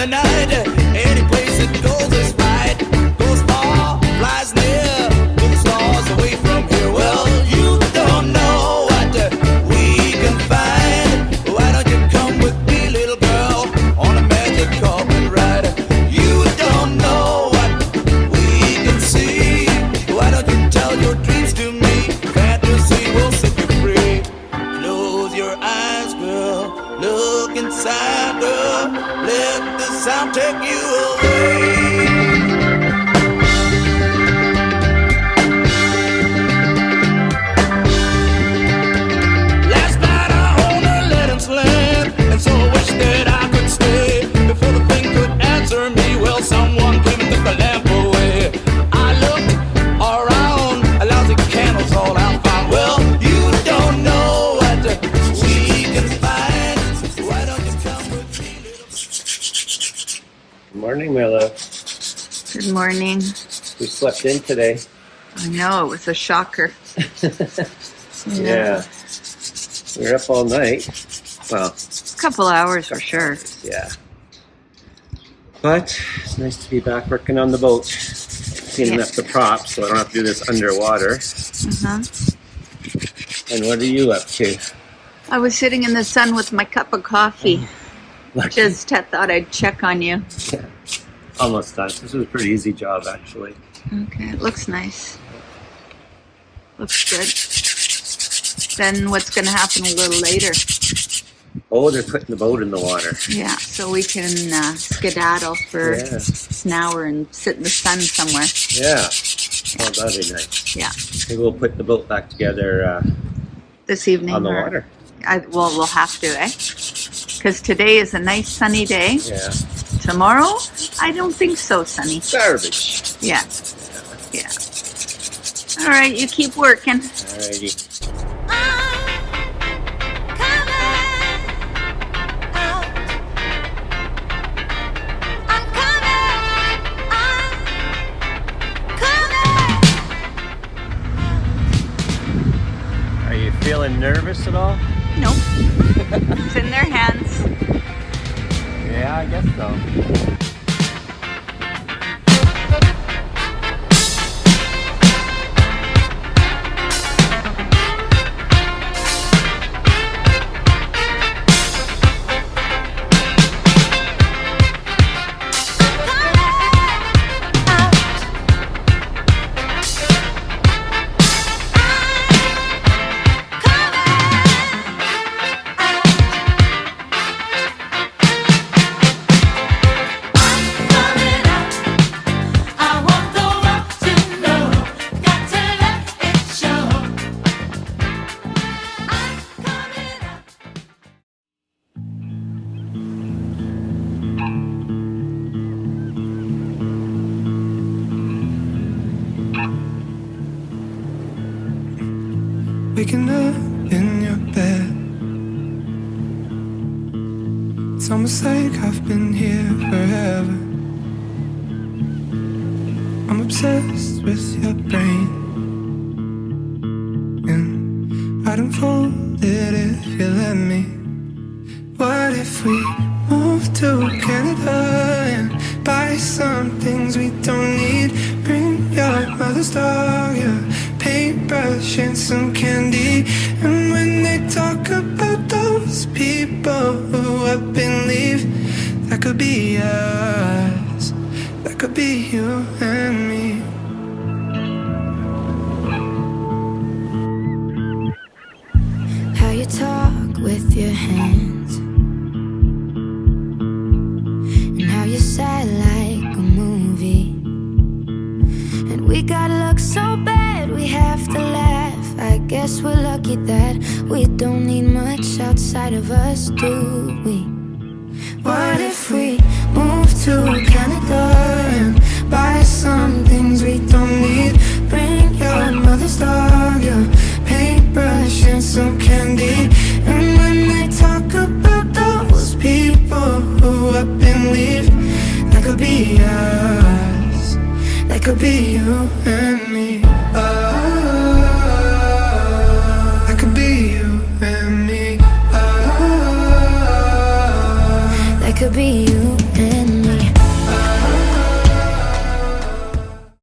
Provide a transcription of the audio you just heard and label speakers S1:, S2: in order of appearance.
S1: the night. Any place it goes is right. Goes far, flies near, to the stars away from here. Well, you don't know what we can find. Why don't you come with me, little girl, on a magic carpet ride? You don't know what we can see. Why don't you tell your dreams to me? Fantasy will set you free. Close your eyes, girl. Look inside, girl. Let the sound take you away. Last night I only let him slip, and so I wish that I could stay. Before the thing could answer me, well, someone came and took the lamp away. I looked around, a lousy candle's all I found. Well, you don't know what we can find. Why don't you come with me, little...
S2: Good morning, my love.
S3: Good morning.
S2: We slept in today.
S3: I know, it was a shocker.
S2: Yeah. We were up all night. Well,
S3: A couple hours for sure.
S2: yeah. But it's nice to be back working on the boat. Cleaning up the props so I don't have to do this underwater.
S3: Uh-huh.
S2: And what are you up to?
S3: I was sitting in the sun with my cup of coffee.
S2: Lucky.
S3: Just thought I'd check on you.
S2: Yeah. Almost done. This was a pretty easy job, actually.
S3: Okay, it looks nice. Looks good. Then what's going to happen a little later?
S2: Oh, they're putting the boat in the water.
S3: Yeah, so we can skedaddle for
S2: Yeah.
S3: an hour and sit in the sun somewhere.
S2: Yeah. Oh, that'd be nice.
S3: Yeah,
S2: Maybe we'll put the boat back together
S3: this evening.
S2: on the
S3: or-
S2: water.
S3: Well, we'll have to, eh? Because today is a nice sunny day.
S2: Yeah.
S3: Tomorrow, I don't think so, sunny.
S2: Garbage.
S3: Yeah. Yeah. All right, you keep working.
S2: Alrighty. Are you feeling nervous at all?
S3: Nope. It's in their hands.
S2: Yeah, I guess so.
S4: Waking up in your bed, it's almost like I've been here forever. I'm obsessed with your brain, and I'd unfold it if you let me. What if we move to Canada and buy some things we don't need? Bring your mother's dog, your paintbrush and some candy. And when they talk about those people who up and leave, that could be us, that could be you and me. How you talk with your hands, and how you sad like a movie. And we got luck so bad we have to laugh. I guess we're lucky that we don't need much outside of us, do we? What if we move to Canada and buy some things we don't need? Bring your mother's dog, your paintbrush and some candy. And when they talk about those people who up and leave, that could be us, that could be you and me. That could be you and me. That could be you